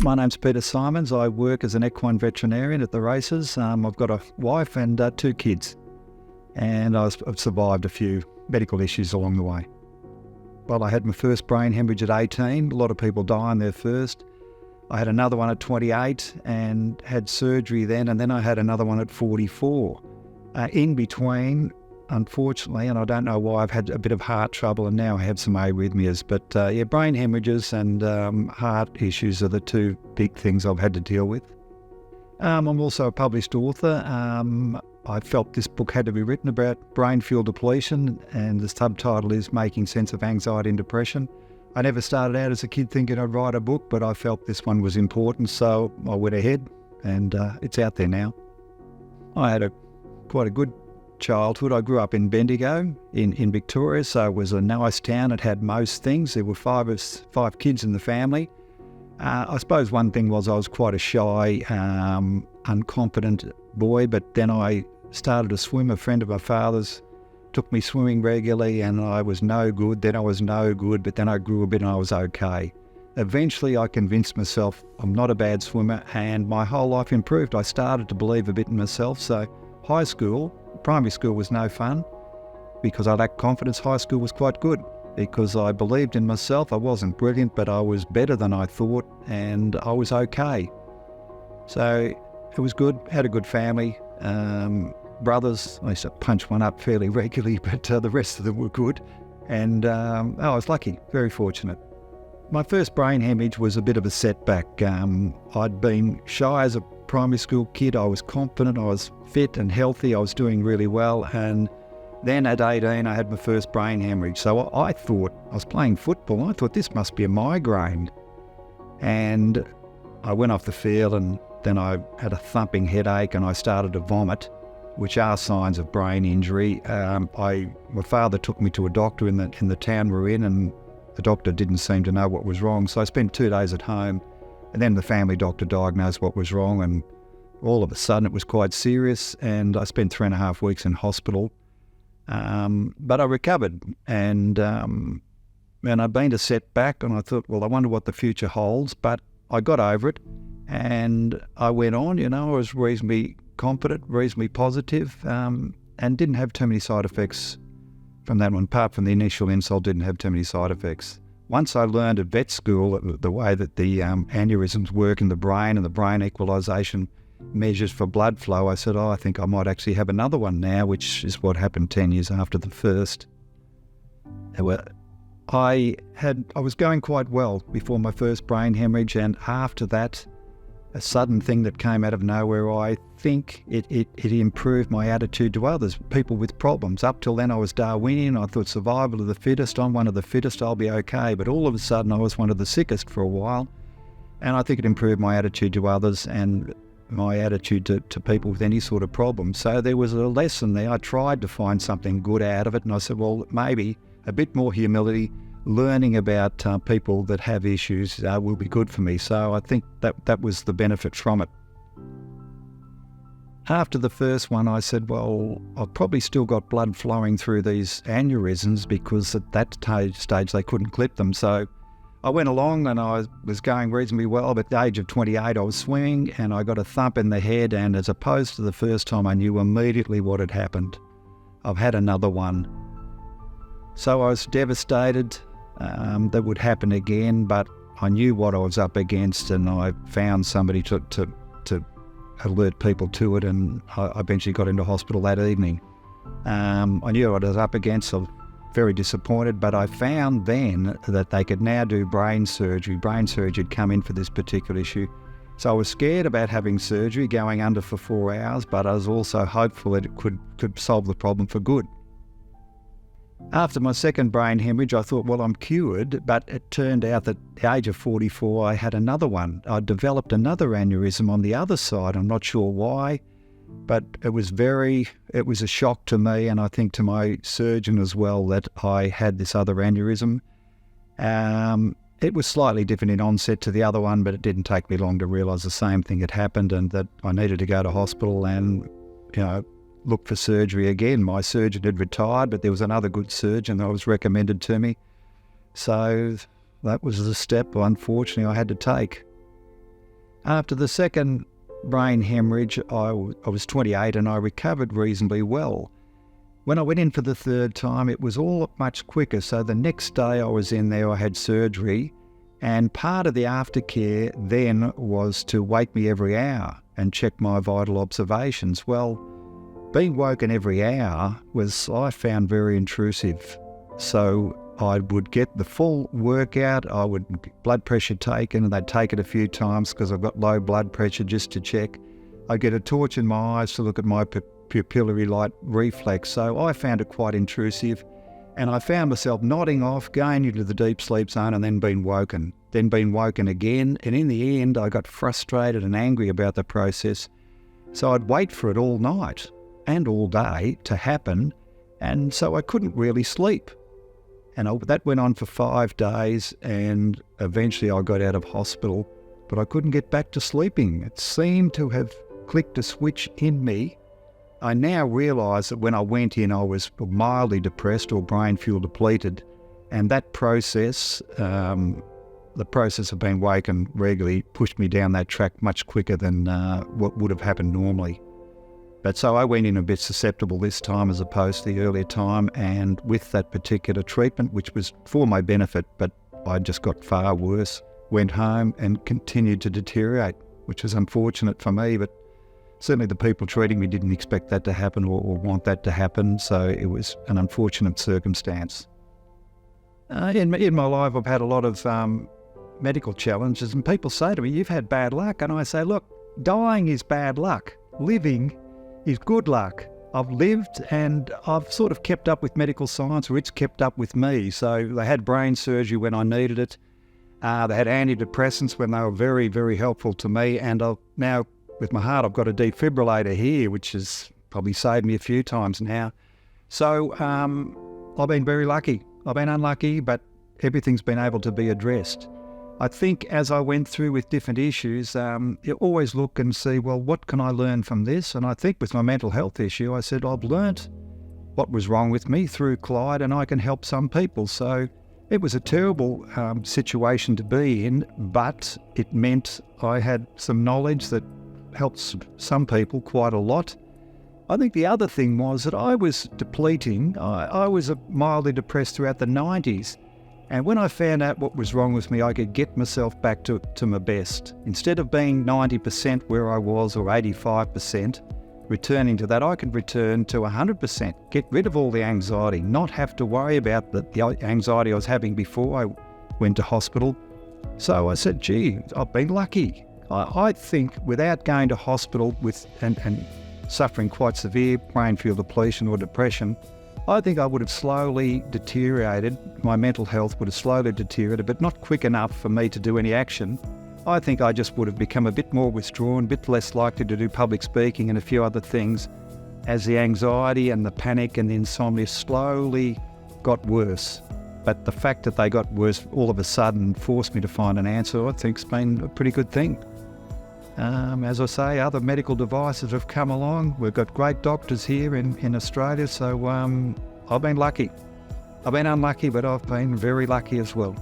My name's Peter Symons. I work as an equine veterinarian at the races. I've got a wife and 2 kids, and I've survived a few medical issues along the way. Well, I had my first brain hemorrhage at 18. A lot of people die on their first. I had another one at 28 and had surgery then, and then I had another one at 44. In between, unfortunately, and I don't know why, I've had a bit of heart trouble and now I have some arrhythmias. But brain hemorrhages and heart issues are the 2 big things I've had to deal with. I'm also a published author. I felt this book had to be written about brain-fuel depletion, and the subtitle is Making Sense of Anxiety and Depression. I never started out as a kid thinking I'd write a book, but I felt this one was important, so I went ahead, and it's out there now. I had quite a good childhood. I grew up in Bendigo in Victoria, so it was a nice town. It had most things. There were 5 kids in the family. I suppose one thing was I was quite a shy, unconfident boy, but then I started to swim. A friend of my father's took me swimming regularly, and I was no good. Then I was no good, but then I grew a bit and I was okay. Eventually I convinced myself I'm not a bad swimmer, and my whole life improved. I started to believe a bit in myself. So primary school was no fun because I lacked confidence. High school was quite good because I believed in myself. I wasn't brilliant, but I was better than I thought, and I was okay. So it was good. Had a good family. Brothers, I used to punch one up fairly regularly, but the rest of them were good. And I was lucky, very fortunate. My first brain hemorrhage was a bit of a setback. I'd been shy as a primary school kid. I was confident, I was fit and healthy, I was doing really well. And then at 18, I had my first brain hemorrhage. So I thought, I was playing football, I thought this must be a migraine. And I went off the field, and then I had a thumping headache and I started to vomit, which are signs of brain injury. My father took me to a doctor in the town we're in, and the doctor didn't seem to know what was wrong. So I spent 2 days at home, and then the family doctor diagnosed what was wrong, and all of a sudden it was quite serious, and I spent 3.5 weeks in hospital. But I recovered, and I'd been a setback, and I thought, well, I wonder what the future holds. But I got over it, and I went on. I was reasonably confident, reasonably positive, and didn't have too many side effects from that one. Apart from the initial insult, didn't have too many side effects. Once I learned at vet school the way that the aneurysms work in the brain and the brain equalisation measures for blood flow, I said, I think I might actually have another one now, which is what happened 10 years after the first. I was going quite well before my first brain hemorrhage, and after that, a sudden thing that came out of nowhere, I think it improved my attitude to others, people with problems. Up till then I was Darwinian. I thought survival of the fittest. I'm one of the fittest, I'll be okay. But all of a sudden I was one of the sickest for a while, and I think it improved my attitude to others and my attitude to people with any sort of problem. So there was a lesson there. I tried to find something good out of it, and I said, well, maybe a bit more humility, learning about people that have issues will be good for me. So I think that was the benefit from it. After the first one, I said, well, I've probably still got blood flowing through these aneurysms, because at that stage they couldn't clip them. So I went along and I was going reasonably well, but at the age of 28 I was swimming and I got a thump in the head, and as opposed to the first time, I knew immediately what had happened. I've had another one. So I was devastated that would happen again, but I knew what I was up against, and I found somebody to alert people to it, and I eventually got into hospital that evening. I knew what I was up against. I was very disappointed, but I found then that they could now do brain surgery. Brain surgery had come in for this particular issue. So I was scared about having surgery, going under for 4 hours, but I was also hopeful that it could solve the problem for good. After my second brain hemorrhage, I thought, well, I'm cured, but it turned out that at the age of 44, I had another one. I developed another aneurysm on the other side. I'm not sure why, but it was a shock to me, and I think to my surgeon as well, that I had this other aneurysm. It was slightly different in onset to the other one, but it didn't take me long to realise the same thing had happened, and that I needed to go to hospital and, look for surgery again. My surgeon had retired, but there was another good surgeon that was recommended to me. So that was the step, unfortunately, I had to take. After the second brain hemorrhage, I was 28 and I recovered reasonably well. When I went in for the third time, it was all much quicker. So the next day I was in there, I had surgery, and part of the aftercare then was to wake me every hour and check my vital observations. Well, being woken every hour was, I found, very intrusive. So I would get the full workout, I would get blood pressure taken, and they'd take it a few times because I've got low blood pressure just to check. I'd get a torch in my eyes to look at my pupillary light reflex. So I found it quite intrusive, and I found myself nodding off, going into the deep sleep zone, and then being woken again. And in the end, I got frustrated and angry about the process. So I'd wait for it all night and all day to happen, and so I couldn't really sleep. And that went on for 5 days, and eventually I got out of hospital, but I couldn't get back to sleeping. It seemed to have clicked a switch in me. I now realise that when I went in, I was mildly depressed or brain-fuel depleted, and that process, the process of being wakened regularly, pushed me down that track much quicker than what would have happened normally. But so I went in a bit susceptible this time as opposed to the earlier time, and with that particular treatment, which was for my benefit, but I just got far worse, went home and continued to deteriorate, which was unfortunate for me, but certainly the people treating me didn't expect that to happen or want that to happen, so it was an unfortunate circumstance. In my life, I've had a lot of medical challenges, and people say to me, "You've had bad luck," and I say, look, dying is bad luck. Living is good luck. I've lived and I've sort of kept up with medical science, or it's kept up with me. So they had brain surgery when I needed it. They had antidepressants when they were very, very helpful to me. And now with my heart, I've got a defibrillator here, which has probably saved me a few times now. So I've been very lucky. I've been unlucky, but everything's been able to be addressed. I think as I went through with different issues, you always look and see, well, what can I learn from this? And I think with my mental health issue, I said, I've learnt what was wrong with me through Clyde, and I can help some people. So it was a terrible situation to be in, but it meant I had some knowledge that helped some people quite a lot. I think the other thing was that I was depleting. I was mildly depressed throughout the 90s. And when I found out what was wrong with me, I could get myself back to my best. Instead of being 90% where I was, or 85%, returning to that, I could return to 100%, get rid of all the anxiety, not have to worry about the anxiety I was having before I went to hospital. So I said, gee, I've been lucky. I think without going to hospital and suffering quite severe brain-fuel depletion or depression, I think I would have slowly deteriorated. My mental health would have slowly deteriorated, but not quick enough for me to do any action. I think I just would have become a bit more withdrawn, a bit less likely to do public speaking and a few other things as the anxiety and the panic and the insomnia slowly got worse. But the fact that they got worse all of a sudden forced me to find an answer, I think, has been a pretty good thing. As I say, other medical devices have come along. We've got great doctors here in Australia, so I've been lucky. I've been unlucky, but I've been very lucky as well.